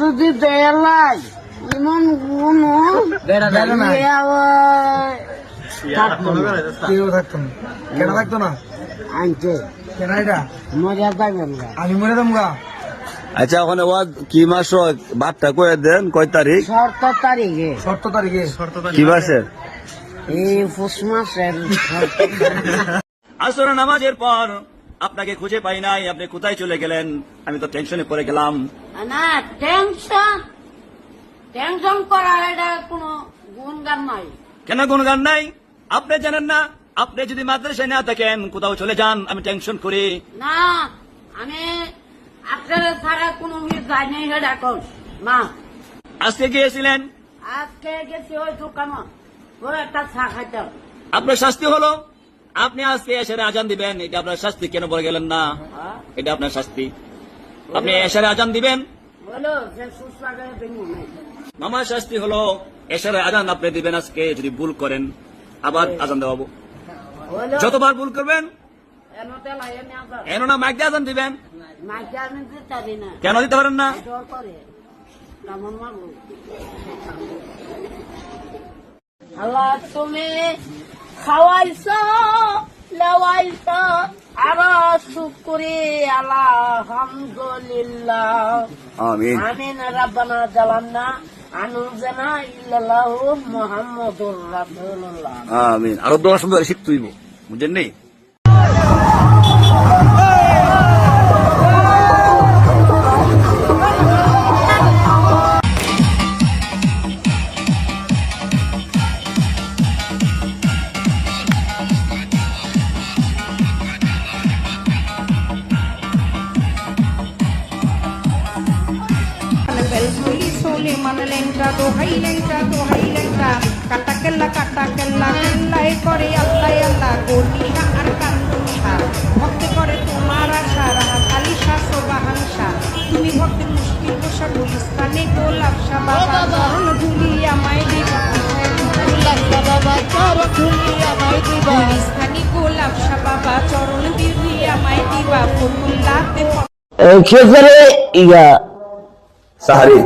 যদি দেয়ালাই এমন কোনো কেউ থাকতো না, কেন থাকতো না? আনছে কেন এটা মজা পাইবেন না। আমি মরে দাম গা। আচ্ছা ওখানে কি মাস বারটা কয়ে দেন কয় তারিখ? 17 তারিখে। 17 তারিখে কি মাসের? এই পুষ মাসের। আসর নামাজের পর আপনাকে খুঁজে পাই নাই, আপনি কোথায় চলে গেলেন? আমি তো টেনশনে পড়ে গেলাম। না টেনশন করার এটা কোনো গুণগান নাই। কেন গুণগান নাই? আপনি জানেন না, আপনি যদি মাদ্রাসায় না থাকেন কোথাও চলে যান, আমি টেনশন করি না। আমি আপনারা ছাড়া কোনো যাই নাই এটা এখন না। আজকে গিয়েছিলেন? আজকে গেছি ওই দোকানে ওই একটা চা খাইতাম। আপনার শাস্তি হলো আপনি আজকে এশারে আজান দিবেন, এটা আপনার শাস্তি। কেন বলে গেলেন না? এটা আপনার শাস্তি। আপনি এশারে আজান দিবেন, বলো যে সুস্থ আগে দেখুন মামার শাস্তি হলো এশারে আজান আপনি দিবেন। আজকে যদি ভুল করেন আবার আজান দেওয়াবো। যতবার ভুল করবেন এন না মাইক দিয়ে আজান দিবেন। কেন দিতে পারেন না? আল্লাহ তুমি খাওয়াইছ লাওয়াইছ আরো শুকরি আলহামদুলিল্লাহ। আমিন আমিন। রাব্বানা জালামনা আনজানা ইল্লাল্লাহু মুহাম্মাদুর রাসূলুল্লাহ। আমিন। আরো দোয়া সুন্দর শিখতে হইব, বুঝেন নি? কাটা কেল্লা কেল্লাই করে আল্লাহ আল্লাহ গনিহা আর কান্দুষা ভক্তি করে তোমার আশা রাহা কালিশা সোবাহাংসা। তুমি ভক্তি মুশকিল বসা গুলিস্তানে গোলাপ শাহ বাবা চরণ ধুলি আমায় দিবা, বাবা চরণ ধুলি আমায় দিবা, গুলিস্তানি গোলাপ শাহ বাবা চরণ দিবি আমায় দিবা। ফুলুল্লাহতে খেজুরে ইয়া সাহারি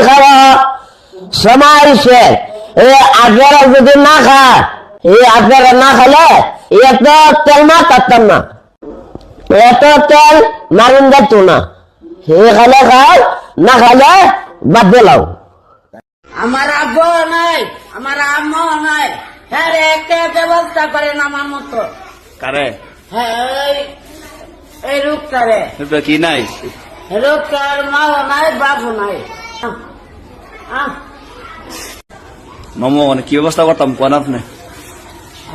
খাওয়া সময় শেষ। আপনারা যদি না খান, আপনারা না খেলে এত তেল না কাটতাম না, এত তেল মারুন যেত না। খেলে খাও, না খেলে বাদ দিলাও। আমার আব্বু নাই, আমার আম্মা নাই, হ্যাঁ একটা ব্যবস্থা করেন আমার মতো। কারে? হ্যাঁ এই রূপটারে কি নাই? রূপটার মাও নাই, বাবু নাই। মামু মানে কি ব্যবস্থা করতাম কোন আপনি?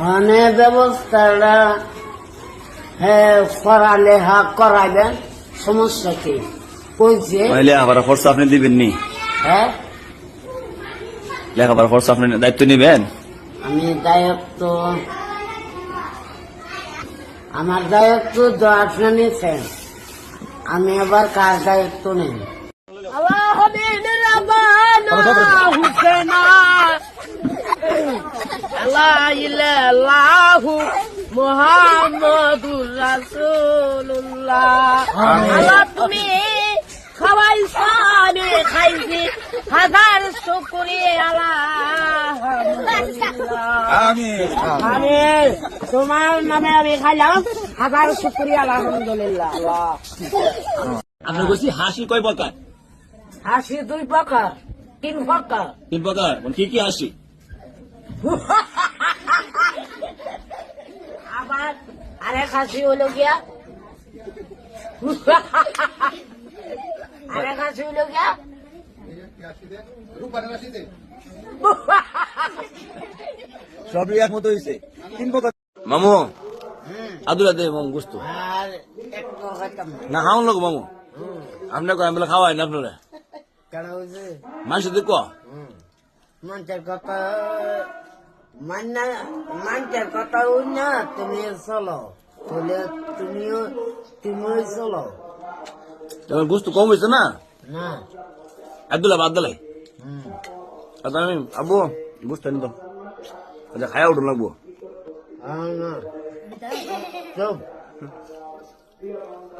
মানে ব্যবস্থাটা পড়ালেখা করাইবেন, সমস্যা কি কইছে? লেখাপড়া খরচ আপনি দিবেন নি? হ্যাঁ লেখাপড়া খরচ আপনি দায়িত্ব নিবেন? আমি দায়িত্ব, আমার দায়িত্ব আপনি নিচ্ছেন, আমি আবার কার দায়িত্ব নেই? মুহাম্মাদুর রাসূলুল্লাহ। আল্লাহ তুমি খাওয়াইছ আমি খাইছি, হাজার শুকরিয়া আলহামদুলিল্লাহ। আমি তোমার নামে আমি খাইলাম, হাজার শুকরিয়া আলহামদুলিল্লাহ। আপনি বলছি হাসি কয় প্রকার? হাসি 2 প্রকার, 3 প্রকার। 3 প্রকার? কি কি হাসি? আবার আরেক হাসি হলো গিয়া আরেক হাসি হলো গিয়া সবই একমত হয়েছে। 3 প্রকার। মামু আদুলা দে মামু গোস্ত আর একটা খাইতাম না খাওয়ান লোক মামু। আপনার আমি খাওয়াই না আপনারা কেন হয়েছে? মানুষ দেখ মানুষের কথা মানুষের কথা ওই না, তুমি চলো তাহলে তুমিও চলো গোস্ত কম হয়েছে না? না আব্দুল্লাহ আব্দুল্লাহ আমি আব্বু গোস্ত আনি তো, আচ্ছা খায়া উঠুন লাগবো। না চল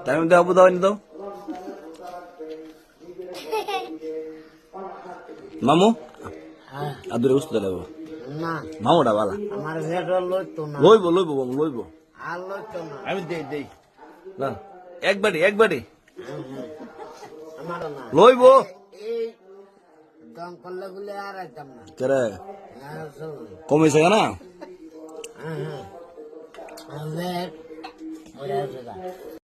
তাই আমি দেবো দাও আনি দাও। মামু হ্যাঁ আদুরে বুঝতে লাগবো না মামুটা বালা আমার ভেটর লইতো না লইবো লইবো মামু লইবো আর লইতো না আমি দেই না একবারই আমারও না লইবো এই দম করলে গুলে আর আইতাম না কেরে হ্যাঁ চল কমেছে না হ্যাঁ হ্যাঁ ভেট ওই আছে